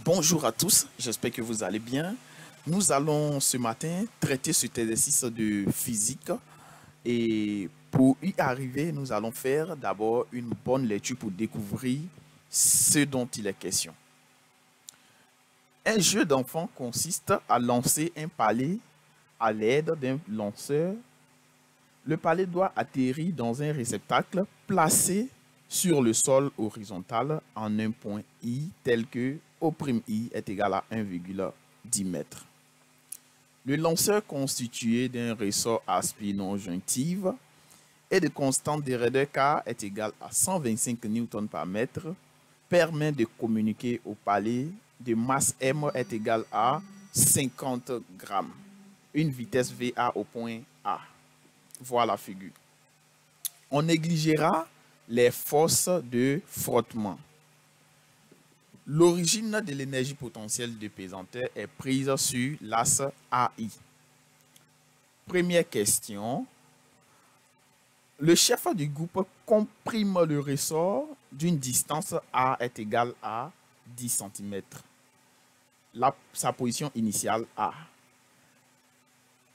Bonjour à tous, j'espère que vous allez bien. Nous allons ce matin traiter cet exercice de physique et pour y arriver, nous allons faire d'abord une bonne lecture pour découvrir ce dont il est question. Un jeu d'enfant consiste à lancer un palais à l'aide d'un lanceur. Le palais doit atterrir dans un réceptacle placé sur le sol horizontal en un point I tel que O'I est égal à 1,10 m. Le lanceur constitué d'un ressort à spin non jonctive et de constante de raideur K est égal à 125 N par mètre permet de communiquer au palais de masse M est égal à 50 grammes. Une vitesse VA au point A. Voilà la figure. On négligera les forces de frottement. L'origine de l'énergie potentielle de pesanteur est prise sur l'axe AI. Première question. Le chef du groupe comprime le ressort d'une distance A est égale à 10 cm. Sa position initiale A.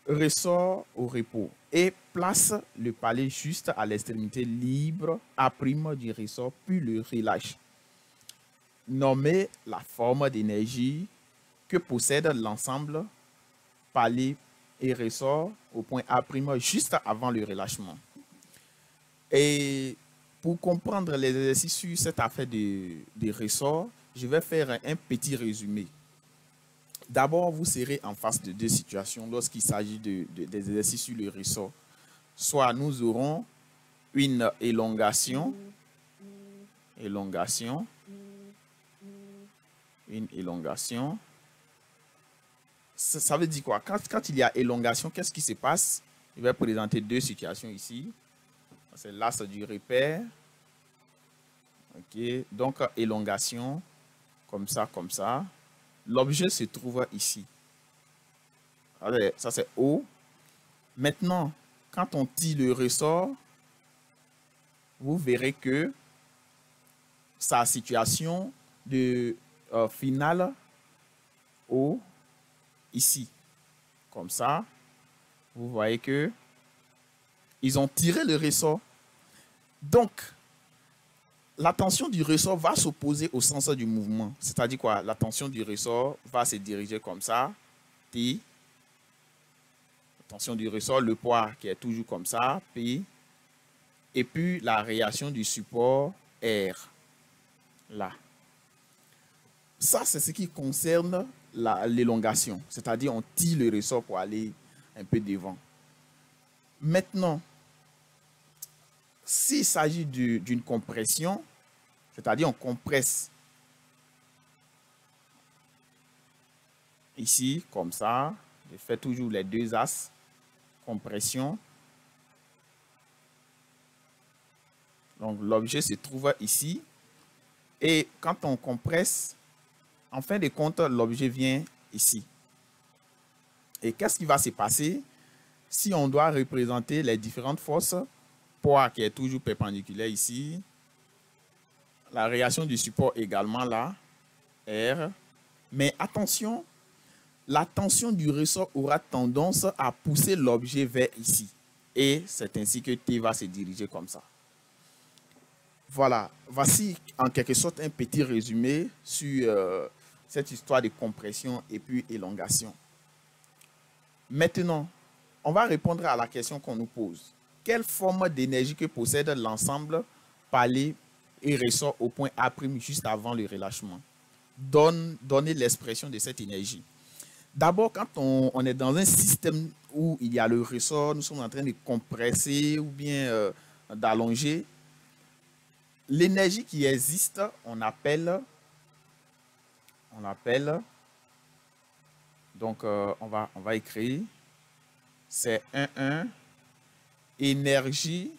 Ressort au repos et place le palais juste à l'extrémité libre A' du ressort puis le relâche. Nommez la forme d'énergie que possède l'ensemble palais et ressort au point A' juste avant le relâchement. Et pour comprendre les exercices sur cette affaire de ressort, je vais faire un petit résumé. D'abord, vous serez en face de deux situations lorsqu'il s'agit des exercices sur le ressort. Soit nous aurons une élongation, Ça veut dire quoi? Quand il y a élongation, qu'est-ce qui se passe? Je vais présenter deux situations ici. C'est l'axe du repère. Ok, donc élongation, comme ça. L'objet se trouve ici. Allez, ça c'est O. Maintenant, quand on tire le ressort, vous verrez que sa situation de finale O, ici. Comme ça, vous voyez que ils ont tiré le ressort. Donc, la tension du ressort va s'opposer au sens du mouvement. C'est-à-dire quoi? La tension du ressort va se diriger comme ça. T. La tension du ressort, le poids qui est toujours comme ça. P. Et puis la réaction du support R. Là. Ça, c'est ce qui concerne l'élongation. C'est-à-dire on tire le ressort pour aller un peu devant. Maintenant, s'il s'agit d'une compression, c'est-à-dire on compresse ici, comme ça, je fais toujours les deux axes, compression. Donc l'objet se trouve ici. Et quand on compresse, en fin de compte, l'objet vient ici. Et qu'est-ce qui va se passer si on doit représenter les différentes forces? Poids qui est toujours perpendiculaire ici. La réaction du support également là, R. Mais attention, la tension du ressort aura tendance à pousser l'objet vers ici. Et c'est ainsi que T va se diriger comme ça. Voilà, voici en quelque sorte un petit résumé sur cette histoire de compression et puis élongation. Maintenant, on va répondre à la question qu'on nous pose. Quelle forme d'énergie que possède l'ensemble palais et ressort au point A' juste avant le relâchement? Donnez l'expression de cette énergie. D'abord, quand on est dans un système où il y a le ressort, nous sommes en train de compresser ou bien d'allonger, l'énergie qui existe, on appelle, donc on va écrire, c'est 1,1 énergie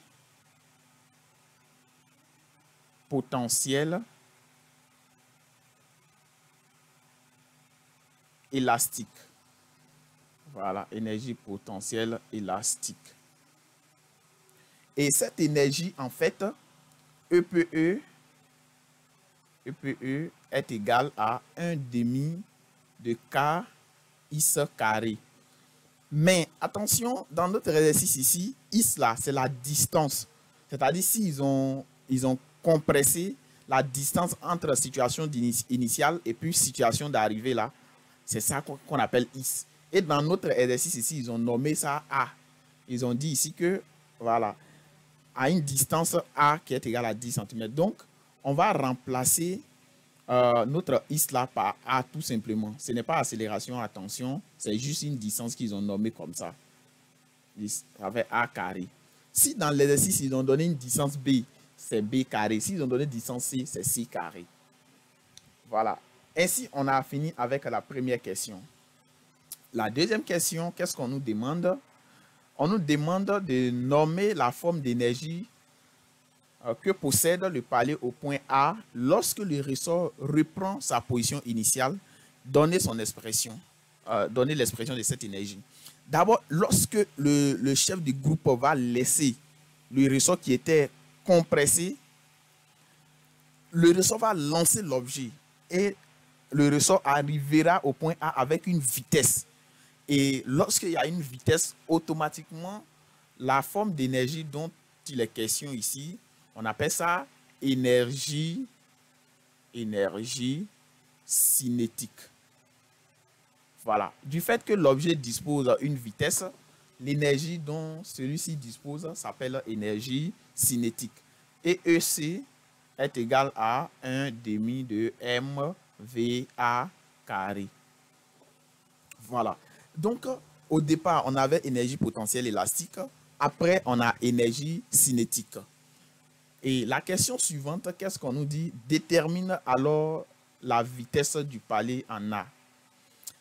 potentielle élastique. Voilà, énergie potentielle élastique. Et cette énergie, en fait, EPE EPE est égal à 1 demi de KX carré. Mais attention, dans notre exercice ici, X là, c'est la distance. C'est-à-dire s'ils ils ont compressé la distance entre situation initiale et puis situation d'arrivée là, c'est ça qu'on appelle X. Et dans notre exercice ici, ils ont nommé ça A. Ils ont dit ici que, voilà, à une distance A qui est égale à 10 cm. Donc, on va remplacer notre X là par A tout simplement. Ce n'est pas accélération, attention, c'est juste une distance qu'ils ont nommée comme ça. Avec A carré. Si dans l'exercice, ils ont donné une distance B, c'est B carré. S'ils ont donné une distance C, c'est C carré. Voilà. Ainsi, on a fini avec la première question. La deuxième question, qu'est-ce qu'on nous demande? On nous demande de nommer la forme d'énergie que possède le palier au point A lorsque le ressort reprend sa position initiale, donner son expression, donner l'expression de cette énergie. D'abord, lorsque le chef du groupe va laisser le ressort qui était compressé, le ressort va lancer l'objet et le ressort arrivera au point A avec une vitesse. Et lorsqu'il y a une vitesse, automatiquement, la forme d'énergie dont il est question ici, on appelle ça énergie cinétique. Voilà. Du fait que l'objet dispose d'une vitesse, l'énergie dont celui-ci dispose s'appelle énergie cinétique. Et EC est égal à 1 demi de mva carré. Voilà. Donc, au départ, on avait énergie potentielle élastique. Après, on a énergie cinétique. Et la question suivante, qu'est-ce qu'on nous dit? Détermine alors la vitesse du palier en A.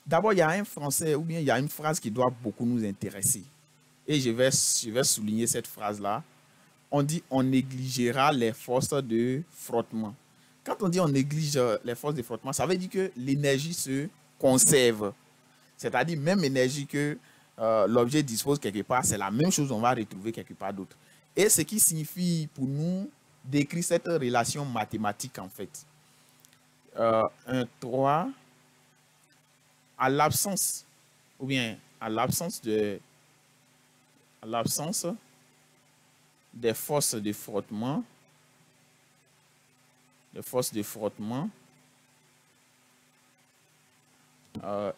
D'abord, il y a un français ou bien il y a une phrase qui doit beaucoup nous intéresser. Et je vais souligner cette phrase-là. On dit on négligera les forces de frottement. Quand on dit on néglige les forces de frottement, ça veut dire que l'énergie se conserve. C'est-à-dire même énergie que l'objet dispose quelque part, c'est la même chose qu'on va retrouver quelque part d'autre. Et ce qui signifie pour nous d'écrire cette relation mathématique en fait. 3 à l'absence ou bien à l'absence des forces de frottement,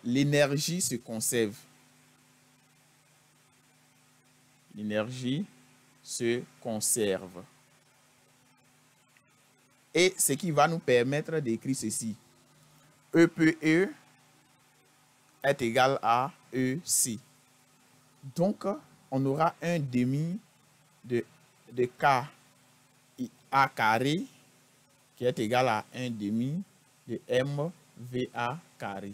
l'énergie se conserve. L'énergie se conserve. Et ce qui va nous permettre d'écrire ceci. EPE est égal à EC. Donc, on aura un demi de K A carré qui est égal à 1 demi de mva carré.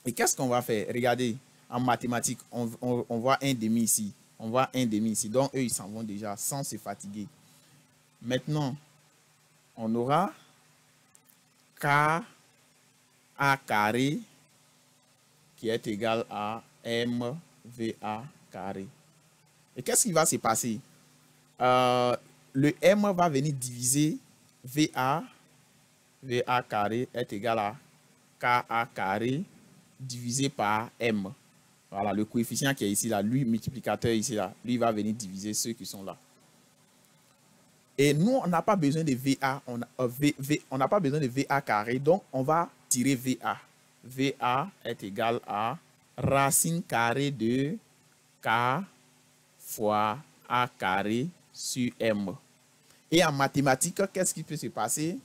Et qu'est-ce qu'on va faire? Regardez, en mathématiques, on voit un demi ici. On voit un demi ici. Donc, eux, ils s'en vont déjà sans se fatiguer. Maintenant, on aura K A carré qui est égal à mva carré. Et qu'est-ce qui va se passer? Le m va venir diviser va carré est égal à ka carré divisé par m. Voilà, le coefficient qui est ici, là, lui, multiplicateur ici, là, lui va venir diviser ceux qui sont là. Et nous, on n'a pas besoin de VA, on n'a pas besoin de VA carré, donc on va tirer VA. VA est égal à racine carrée de K fois A carré sur M. Et en mathématiques, qu'est-ce qui peut se passer?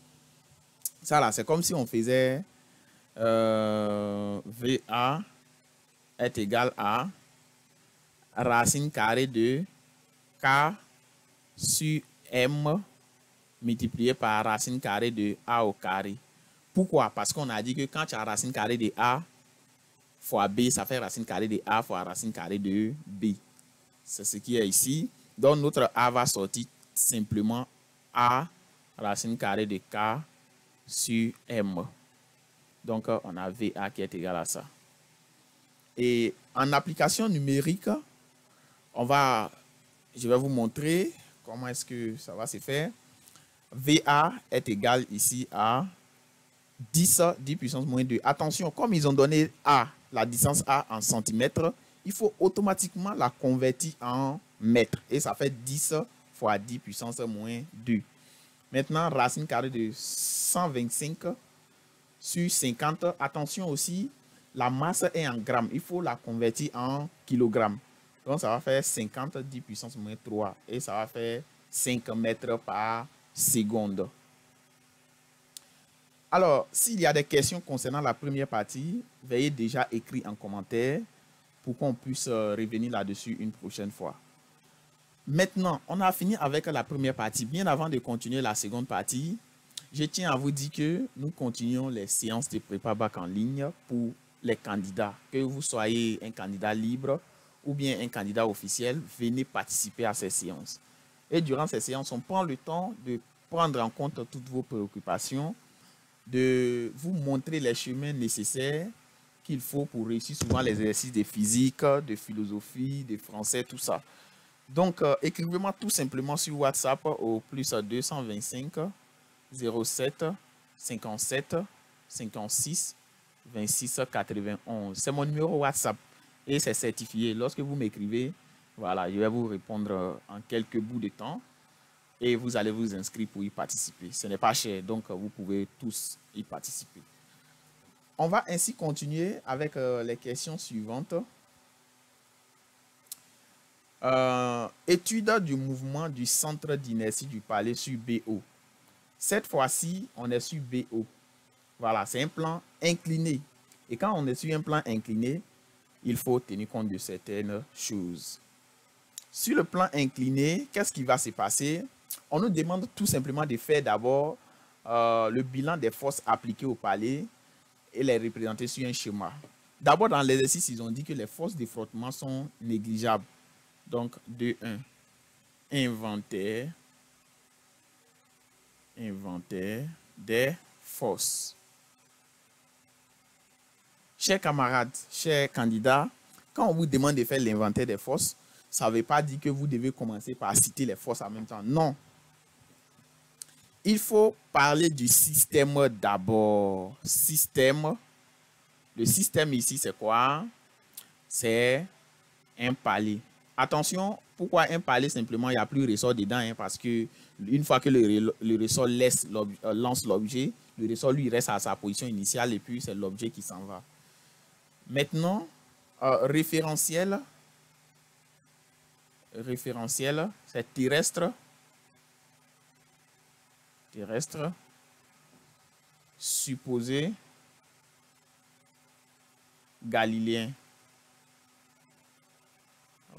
Ça là, c'est comme si on faisait VA est égal à racine carrée de K sur M multiplié par racine carrée de A au carré. Pourquoi? Parce qu'on a dit que quand tu as racine carrée de A fois B, ça fait racine carrée de A fois racine carrée de B. C'est ce qui est ici. Donc notre A va sortir simplement A racine carrée de K sur M. Donc on a VA qui est égal à ça. Et en application numérique, je vais vous montrer comment est-ce que ça va se faire. VA est égal ici à 10 puissance moins 2. Attention, comme ils ont donné A, la distance A en centimètres, il faut automatiquement la convertir en mètres. Et ça fait 10 fois 10 puissance moins 2. Maintenant, racine carrée de 125 sur 50. Attention aussi, la masse est en grammes. Il faut la convertir en kilogrammes. Donc, ça va faire 50 10 puissance moins 3. Et ça va faire 5 mètres par seconde. Alors, s'il y a des questions concernant la première partie, veuillez déjà écrire en commentaire pour qu'on puisse revenir là-dessus une prochaine fois. Maintenant, on a fini avec la première partie. Bien avant de continuer la seconde partie, je tiens à vous dire que nous continuons les séances de prépa bac en ligne pour les candidats. Que vous soyez un candidat libre ou bien un candidat officiel, venez participer à ces séances. Et durant ces séances, on prend le temps de prendre en compte toutes vos préoccupations, de vous montrer les chemins nécessaires qu'il faut pour réussir souvent les exercices de physique, de philosophie, de français, tout ça. Donc, écrivez-moi tout simplement sur WhatsApp au plus 225 07 57 56 26 91. C'est mon numéro WhatsApp et c'est certifié. Lorsque vous m'écrivez, voilà, je vais vous répondre en quelques bouts de temps et vous allez vous inscrire pour y participer. Ce n'est pas cher, donc vous pouvez tous y participer. On va ainsi continuer avec les questions suivantes. Étude du mouvement du centre d'inertie du palais sur BO. Cette fois-ci, on est sur BO. Voilà, c'est un plan incliné. Et quand on est sur un plan incliné, il faut tenir compte de certaines choses. Sur le plan incliné, qu'est-ce qui va se passer? On nous demande tout simplement de faire d'abord le bilan des forces appliquées au palais et les représenter sur un schéma. D'abord, dans l'exercice, ils ont dit que les forces de frottement sont négligeables. Donc, 2.1. Inventaire des forces. Chers camarades, chers candidats, quand on vous demande de faire l'inventaire des forces, ça ne veut pas dire que vous devez commencer par citer les forces en même temps. Non. Il faut parler du système d'abord. Système. Le système ici, c'est quoi? C'est un palais. Attention, pourquoi un palais simplement, il n'y a plus de ressort dedans, hein, parce que une fois que le ressort lance l'objet, le ressort lui reste à sa position initiale et puis c'est l'objet qui s'en va. Maintenant, référentiel, c'est terrestre, supposé, galiléen.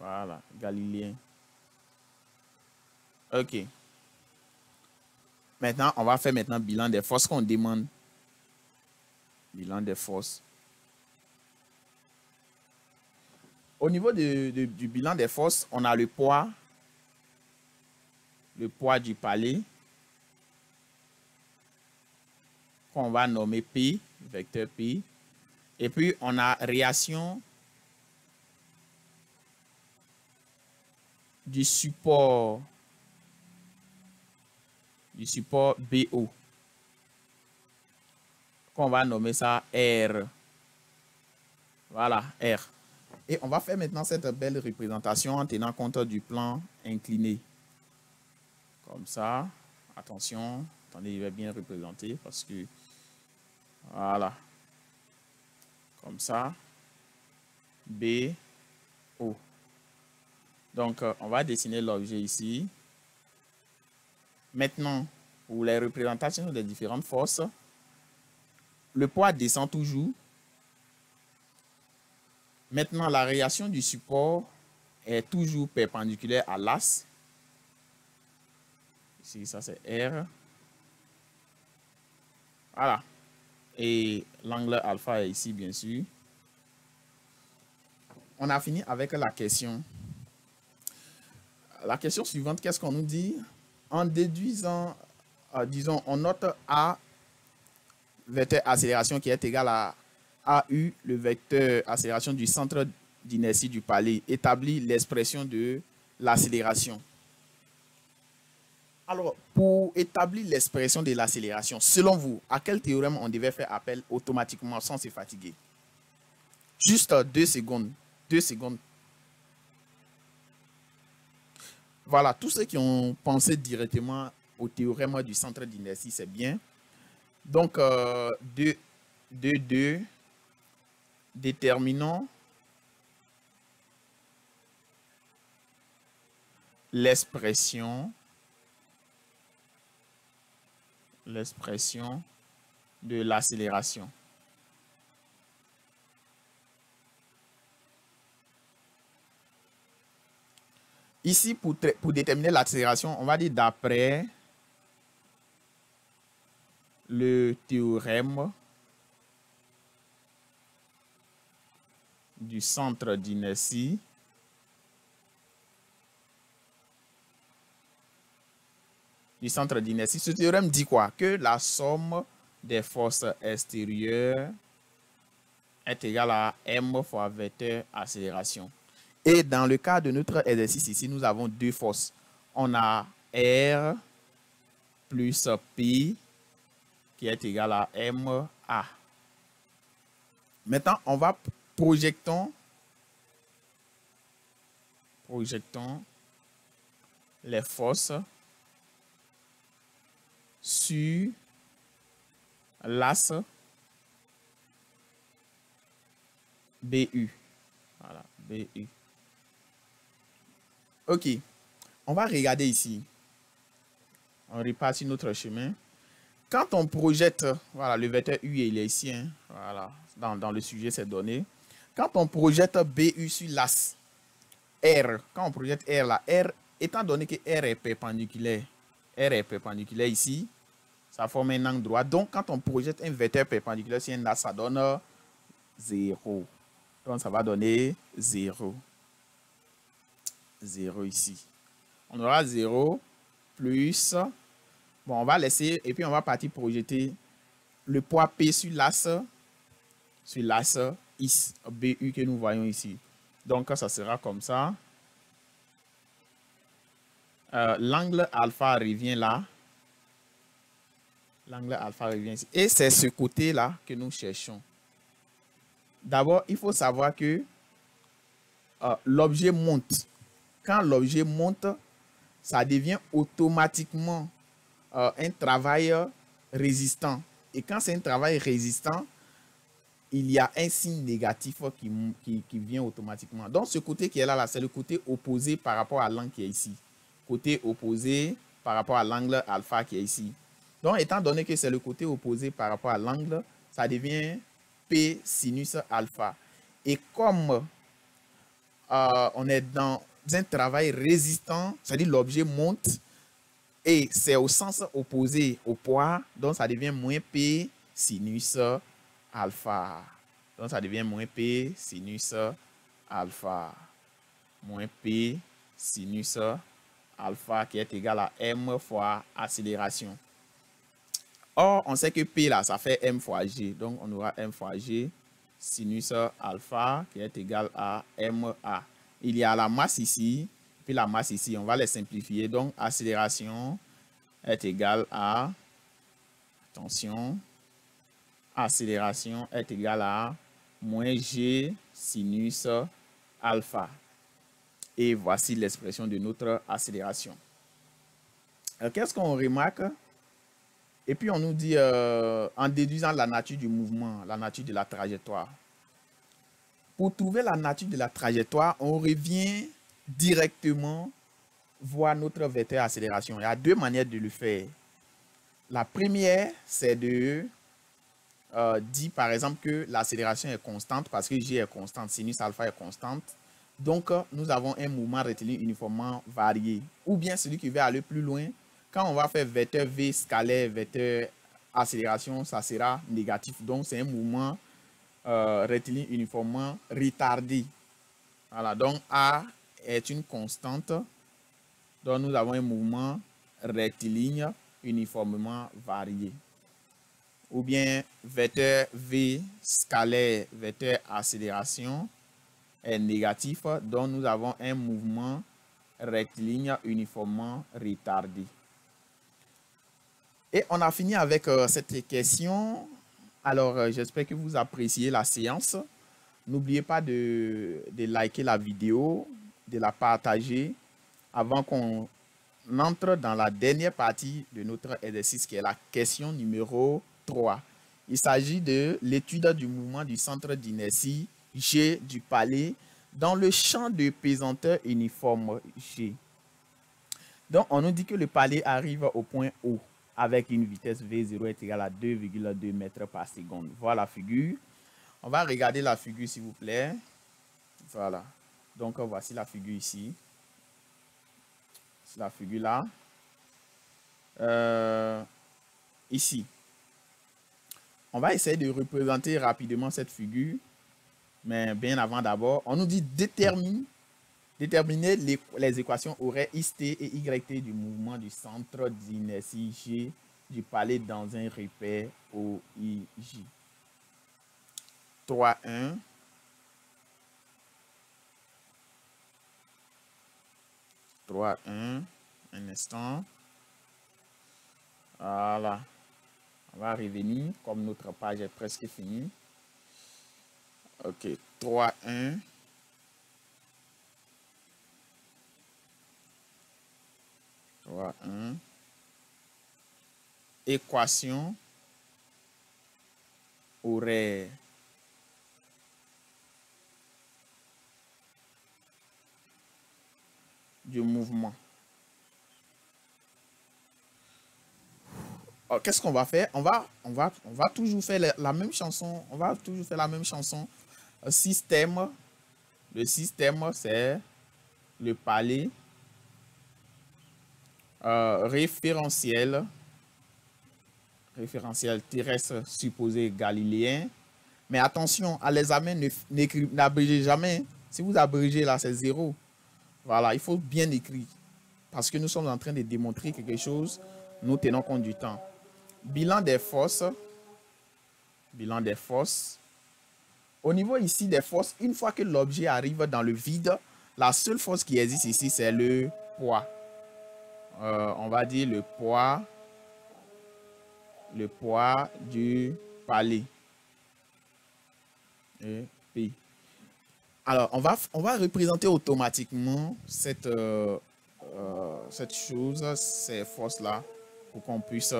Voilà, galiléen. OK. Maintenant, on va faire maintenant bilan des forces qu'on demande. Bilan des forces. Au niveau du bilan des forces, on a le poids du palais, qu'on va nommer P, vecteur P. Et puis, on a réaction du support BO, qu'on va nommer ça R. Voilà, R. Et on va faire maintenant cette belle représentation en tenant compte du plan incliné. Comme ça. Attention. Attendez, je vais bien représenter parce que... Voilà. Comme ça. B, O. Donc, on va dessiner l'objet ici. Maintenant, pour les représentations des différentes forces, le poids descend toujours. Maintenant, la réaction du support est toujours perpendiculaire à l'axe. Ici, ça c'est R. Voilà. Et l'angle alpha est ici, bien sûr. On a fini avec la question. La question suivante, qu'est-ce qu'on nous dit? En déduisant, disons, on note A, vecteur accélération qui est égal à AU, le vecteur accélération du centre d'inertie du palais, établit l'expression de l'accélération. Alors, pour établir l'expression de l'accélération, selon vous, à quel théorème on devait faire appel automatiquement sans se fatiguer? Juste 2 secondes. 2 secondes. Voilà, tous ceux qui ont pensé directement au théorème du centre d'inertie, c'est bien. Donc, 2, déterminons l'expression de l'accélération. Ici, pour déterminer l'accélération, on va dire d'après le théorème du centre d'inertie. Ce théorème dit quoi? Que la somme des forces extérieures est égale à m fois vecteur accélération. Et dans le cas de notre exercice ici, nous avons deux forces. On a R plus P qui est égal à MA. Maintenant, on va projectons les forces sur l'axe BU. Voilà, BU. OK. On va regarder ici. On repart sur notre chemin. Quand on projette, voilà, le vecteur U, il est ici. Hein, voilà, dans le sujet, c'est donné. Quand on projette BU sur l'axe R, quand on projette R là, R, étant donné que R est perpendiculaire ici, ça forme un angle droit. Donc, quand on projette un vecteur perpendiculaire sur un axe, ça donne 0. Donc, ça va donner 0. 0 ici. On aura 0 plus... Bon, on va laisser et puis on va partir projeter le poids P sur l'axe BU que nous voyons ici. Donc, ça sera comme ça. L'angle alpha revient là. L'angle alpha revient ici. Et c'est ce côté-là que nous cherchons. D'abord, il faut savoir que l'objet monte. Quand l'objet monte, ça devient automatiquement un travail résistant. Et quand c'est un travail résistant, il y a un signe négatif qui vient automatiquement. Donc, ce côté qui est là, c'est le côté opposé par rapport à l'angle qui est ici. Côté opposé par rapport à l'angle alpha qui est ici. Donc, étant donné que c'est le côté opposé par rapport à l'angle, ça devient P sinus alpha. Et comme on est dans un travail résistant, c'est-à-dire l'objet monte, et c'est au sens opposé au poids, donc ça devient moins P sinus alpha. Donc ça devient moins P sinus alpha. Moins P sinus alpha qui est égal à M fois accélération. Or, on sait que P là, ça fait M fois G. Donc on aura M fois G sinus alpha qui est égal à MA. Il y a la masse ici, puis la masse ici. On va les simplifier. Donc accélération est égale à, attention, accélération est égale à moins G sinus alpha. Et voici l'expression de notre accélération. Qu'est-ce qu'on remarque? Et puis on nous dit, en déduisant la nature du mouvement, la nature de la trajectoire. Pour trouver la nature de la trajectoire, on revient directement voir notre vecteur accélération. Il y a deux manières de le faire. La première, c'est de dire par exemple que l'accélération est constante parce que G est constante, sinus alpha est constante. Donc, nous avons un mouvement rectiligne uniformément varié. Ou bien celui qui veut aller plus loin, quand on va faire vecteur V scalaire, vecteur accélération, ça sera négatif. Donc, c'est un mouvement rectiligne uniformément retardé. Voilà, donc A est une constante. Donc, nous avons un mouvement rectiligne uniformément varié. Ou bien vecteur V scalaire, vecteur accélération est négatif. Donc, nous avons un mouvement rectiligne uniformément retardé. Et on a fini avec cette question. Alors, j'espère que vous appréciez la séance. N'oubliez pas de liker la vidéo, de la partager avant qu'on entre dans la dernière partie de notre exercice qui est la question numéro 3. Il s'agit de l'étude du mouvement du centre d'inertie G du palais dans le champ de pesanteur uniforme G. Donc, on nous dit que le palais arrive au point O avec une vitesse V0 est égale à 2,2 mètres par seconde. Voilà la figure. On va regarder la figure, s'il vous plaît. Voilà. Donc, voici la figure ici. C'est la figure là. Ici. On va essayer de représenter rapidement cette figure. Mais bien avant d'abord, on nous dit déterminer les équations horaires XT et YT du mouvement du centre d'inertie G du palais dans un repère OIJ. 3,1. 3,1. Un instant. Voilà. On va revenir comme notre page est presque finie. Ok. 3,1. 3,1. Équation horaire du mouvement. Qu'est-ce qu'on va faire? On va toujours faire la même chanson. On va toujours faire la même chanson. Système. Le système, c'est le palais. Référentiel terrestre supposé galiléen. Mais attention, à l'examen, n'abrégez jamais. Si vous abrégez là, c'est 0. Voilà, il faut bien écrire. Parce que nous sommes en train de démontrer quelque chose. Nous tenons compte du temps. Bilan des forces. Bilan des forces. Au niveau ici des forces, une fois que l'objet arrive dans le vide, la seule force qui existe ici, c'est le poids. On va dire le poids du palais. Et P. Alors, on va représenter automatiquement cette chose, ces forces-là, pour qu'on puisse,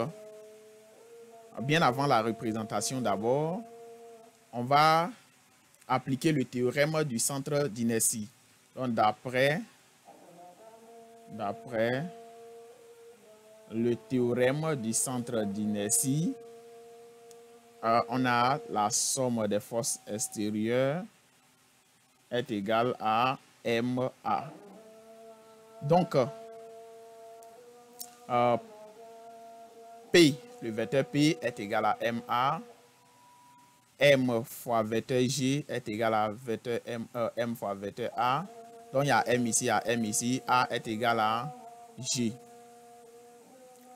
bien avant la représentation d'abord, on va appliquer le théorème du centre d'inertie. Donc, d'après le théorème du centre d'inertie, on a la somme des forces extérieures est égale à MA. Donc, P, le vecteur P est égal à MA. M fois vecteur G est égal à vecteur M fois vecteur A. Donc, il y a M ici, il y a M ici. A est égal à G.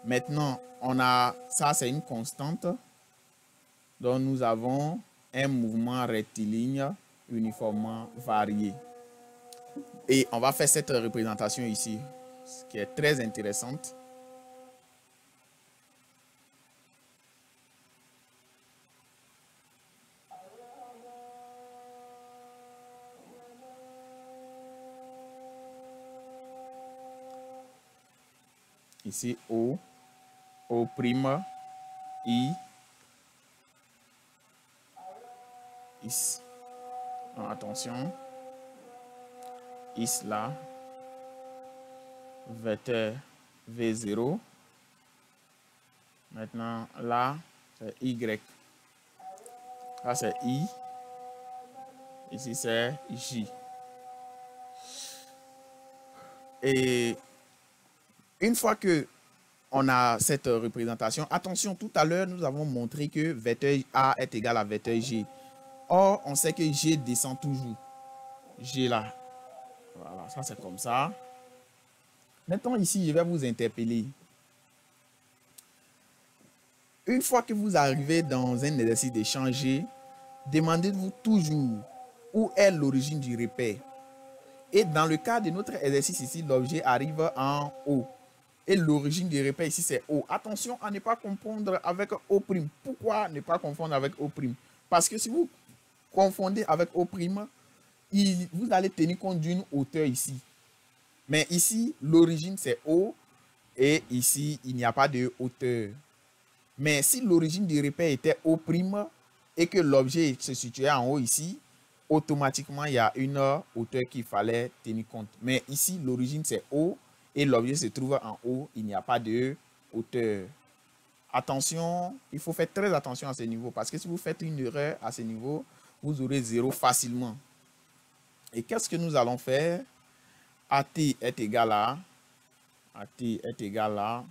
Maintenant, on a, ça c'est une constante. Donc, nous avons un mouvement rectiligne uniformément varié. Et on va faire cette représentation ici, ce qui est très intéressante. Ici, O', I, ici. Non, attention. Ici, là. Vecteur V0. Maintenant, là, c'est Y. Là, c'est I. Ici, c'est J. Et une fois que on a cette représentation, attention, tout à l'heure, nous avons montré que vecteur A est égal à vecteur G. Or, on sait que G descend toujours. G là. Voilà, ça c'est comme ça. Maintenant, ici, je vais vous interpeller. Une fois que vous arrivez dans un exercice d'échanger, demandez-vous toujours où est l'origine du repère. Et dans le cas de notre exercice ici, l'objet arrive en haut. Et l'origine du repère ici, c'est O. Attention à ne pas confondre avec O'. Pourquoi ne pas confondre avec O'? Parce que si vous confondez avec O', vous allez tenir compte d'une hauteur ici. Mais ici, l'origine, c'est O. Et ici, il n'y a pas de hauteur. Mais si l'origine du repère était O' et que l'objet se situait en haut ici, automatiquement, il y a une hauteur qu'il fallait tenir compte. Mais ici, l'origine, c'est O et l'objet se trouve en haut. Il n'y a pas de hauteur. Attention, il faut faire très attention à ce niveau parce que si vous faites une erreur à ce niveau, vous aurez 0 facilement. Et qu'est-ce que nous allons faire? AT est égal à AT est égal à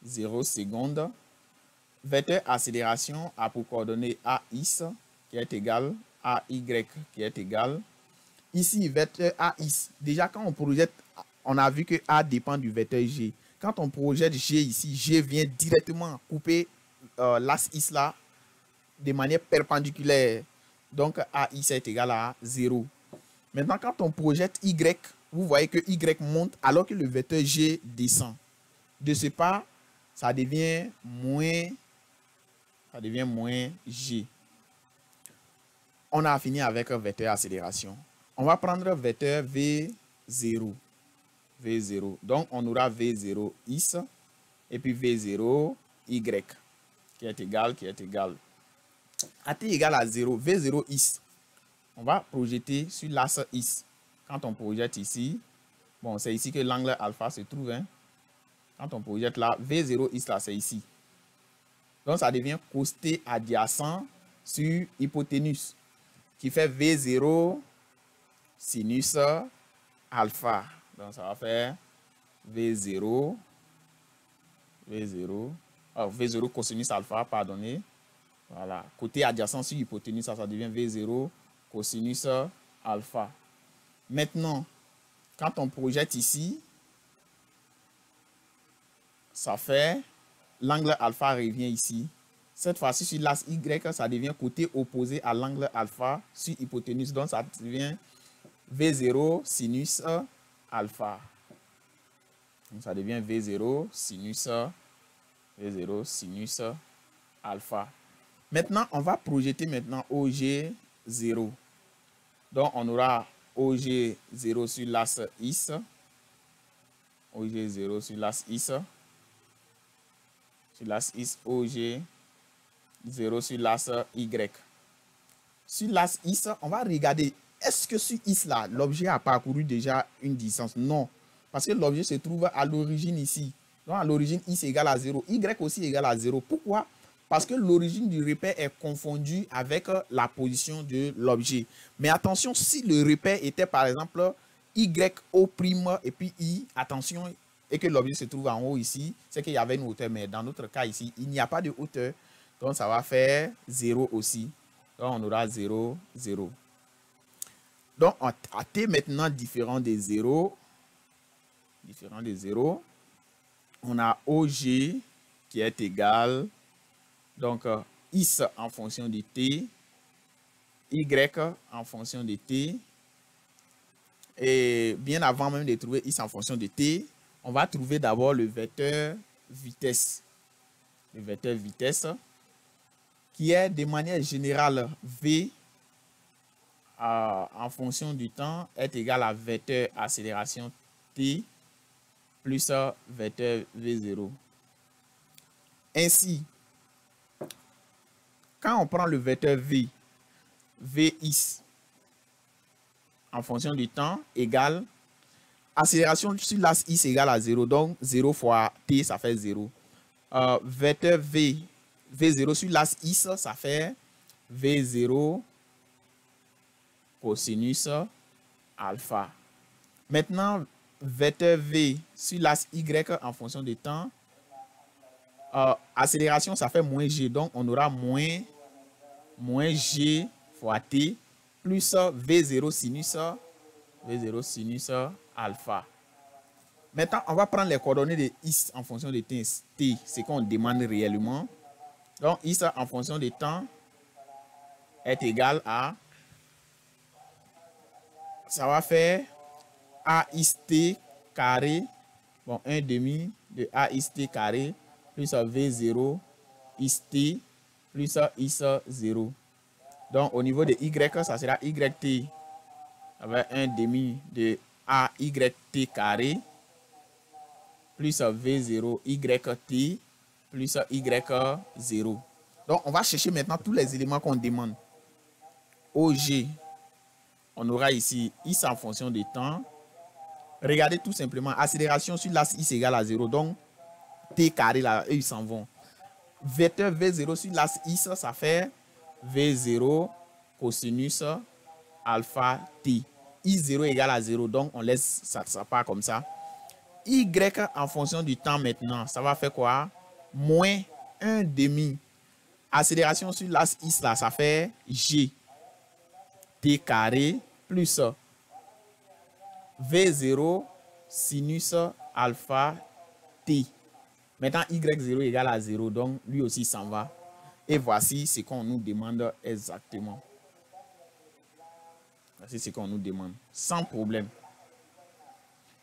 0 secondes. Vecteur accélération a pour coordonnée AX qui est égal à AY qui est égal. Ici, vecteur AX. Déjà, quand on projette, on a vu que A dépend du vecteur G. Quand on projette G ici, G vient directement couper l'axe X là de manière perpendiculaire. Donc, AX est égal à 0. Maintenant, quand on projette Y, vous voyez que Y monte alors que le vecteur G descend. De ce pas, ça devient moins G. On a fini avec un vecteur accélération. On va prendre vecteur V0. V0. Donc, on aura V0x et puis V0y qui est égal. AT égale à 0. V0x. On va projeter sur l'axe X. Quand on projette ici, bon, c'est ici que l'angle alpha se trouve. Hein. Quand on projette là, V0x là, c'est ici. Donc, ça devient costé adjacent sur hypoténuse, qui fait V0 sinus alpha. Donc, ça va faire V0 cosinus alpha, pardonnez. Voilà. Côté adjacent sur hypoténuse, ça devient V0 cosinus alpha. Maintenant, quand on projette ici, ça fait l'angle alpha revient ici. Cette fois-ci, sur l'axe Y, ça devient côté opposé à l'angle alpha sur hypoténuse. Donc, ça devient V0 sinus alpha. Donc, ça devient V0 sinus alpha. Maintenant, on va projeter maintenant OG0. Donc, on aura OG0 sur l'axe X. OG0 sur l'axe X. Sur l'axe X, OG0 sur l'axe Y. Sur l'axe X, on va regarder, est-ce que sur X là, l'objet a parcouru déjà une distance? Non, parce que l'objet se trouve à l'origine ici. Donc, à l'origine, X égale à 0. Y aussi égale à 0. Pourquoi? Parce que l'origine du repère est confondue avec la position de l'objet. Mais attention, si le repère était par exemple YO' et puis I, attention, et que l'objet se trouve en haut ici, c'est qu'il y avait une hauteur. Mais dans notre cas ici, il n'y a pas de hauteur. Donc, ça va faire 0 aussi. Donc, on aura 0, 0. Donc, à T maintenant différent des 0, on a OG qui est égal, donc X en fonction de T, Y en fonction de T, et bien avant même de trouver X en fonction de T, on va trouver d'abord le vecteur vitesse. Le vecteur vitesse qui est de manière générale V en fonction du temps est égal à vecteur accélération T plus vecteur V0. Ainsi, quand on prend le vecteur V, Vx en fonction du temps égale accélération sur l'axe X égale à 0. Donc 0 fois T, ça fait 0. Vecteur V0 sur l'axe X, ça fait V0 cosinus alpha. Maintenant, vecteur V sur l'axe Y en fonction du temps, accélération, ça fait moins G. Donc, on aura moins G fois T plus V0 sinus alpha. Maintenant, on va prendre les coordonnées de X en fonction de T, ce qu'on demande réellement. Donc, X en fonction du temps est égal à, ça va faire AXT carré Bon, 1 demi de A is t carré plus V0 is t plus is 0. Donc, au niveau de Y, ça sera YT avec 1 demi de AYT carré plus V0 YT plus Y0. Donc, on va chercher maintenant tous les éléments qu'on demande. OG, on aura ici Is en fonction du temps. Regardez tout simplement, accélération sur l'axe Is égale à 0. Donc, T carré, là, eux, ils s'en vont. Vecteur V0 sur l'axe Is, ça fait V0 cosinus alpha T. I0 égale à 0, donc on laisse ça part comme ça. Y en fonction du temps maintenant, ça va faire quoi? Moins 1 demi. Accélération sur l'axe Is, là, ça fait G. T carré plus V0 sinus alpha T. Maintenant, Y0 égale à 0, donc lui aussi s'en va. Et voici ce qu'on nous demande exactement. Voici ce qu'on nous demande, sans problème.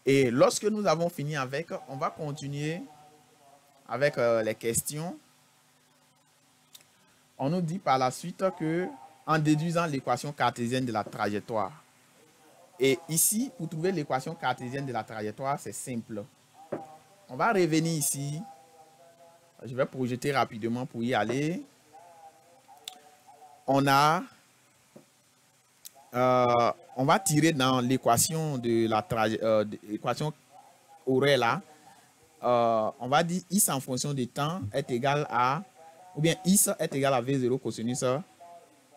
Et lorsque nous avons fini avec, on va continuer avec les questions. On nous dit par la suite que en déduisant l'équation cartésienne de la trajectoire. Et ici, pour trouver l'équation cartésienne de la trajectoire, c'est simple. On va revenir ici. Je vais projeter rapidement pour y aller. On va tirer dans l'équation de la l'équation horaire là. On va dire Is en fonction du temps est égal à, ou bien Is est égal à V0 cosinus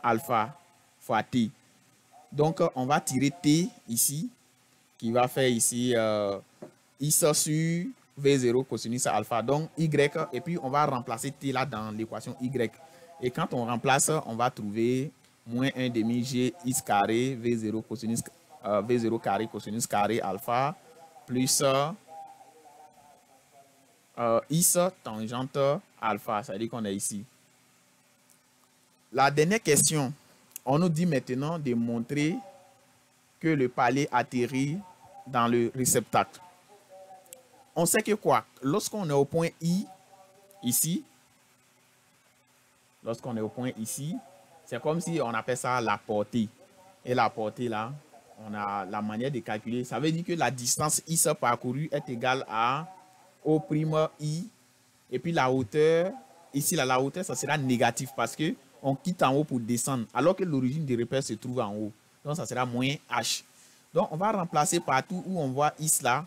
alpha fois T. Donc, on va tirer T ici, qui va faire ici Is sur V0 cosinus alpha, donc Y, et puis on va remplacer T là dans l'équation Y. Et quand on remplace, on va trouver moins 1 demi G Is carré V0 cosinus V0 carré cosinus carré alpha plus Is tangente alpha, ça veut dire qu'on est ici. La dernière question, on nous dit maintenant de montrer que le palais atterrit dans le réceptacle. On sait que quoi? Lorsqu'on est au point I, ici, lorsqu'on est au point ici, c'est comme si on appelle ça la portée. Et la portée là, on a la manière de calculer. Ça veut dire que la distance Is parcourue est égale à O' I. Et puis la hauteur, ici là, la hauteur, ça sera négatif parce que on quitte en haut pour descendre. Alors que l'origine du repère se trouve en haut. Donc ça sera moins H. Donc on va remplacer partout où on voit Is là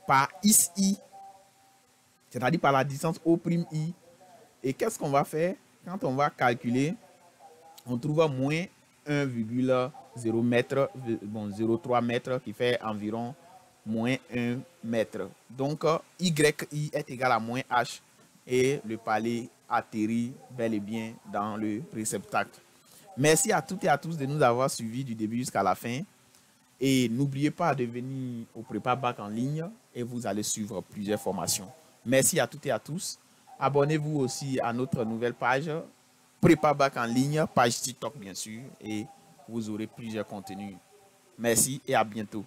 par Is I. C'est-à-dire par la distance O''I. Et qu'est-ce qu'on va faire? Quand on va calculer, on trouve moins 1,0 mètre, bon 0,3 mètres qui fait environ moins 1 mètre. Donc YI est égal à moins H et le palais atterrit bel et bien dans le réceptacle. Merci à toutes et à tous de nous avoir suivis du début jusqu'à la fin. Et n'oubliez pas de venir au Prépa Bac en ligne et vous allez suivre plusieurs formations. Merci à toutes et à tous. Abonnez-vous aussi à notre nouvelle page Prépa Bac en ligne, page TikTok bien sûr, et vous aurez plusieurs contenus. Merci et à bientôt.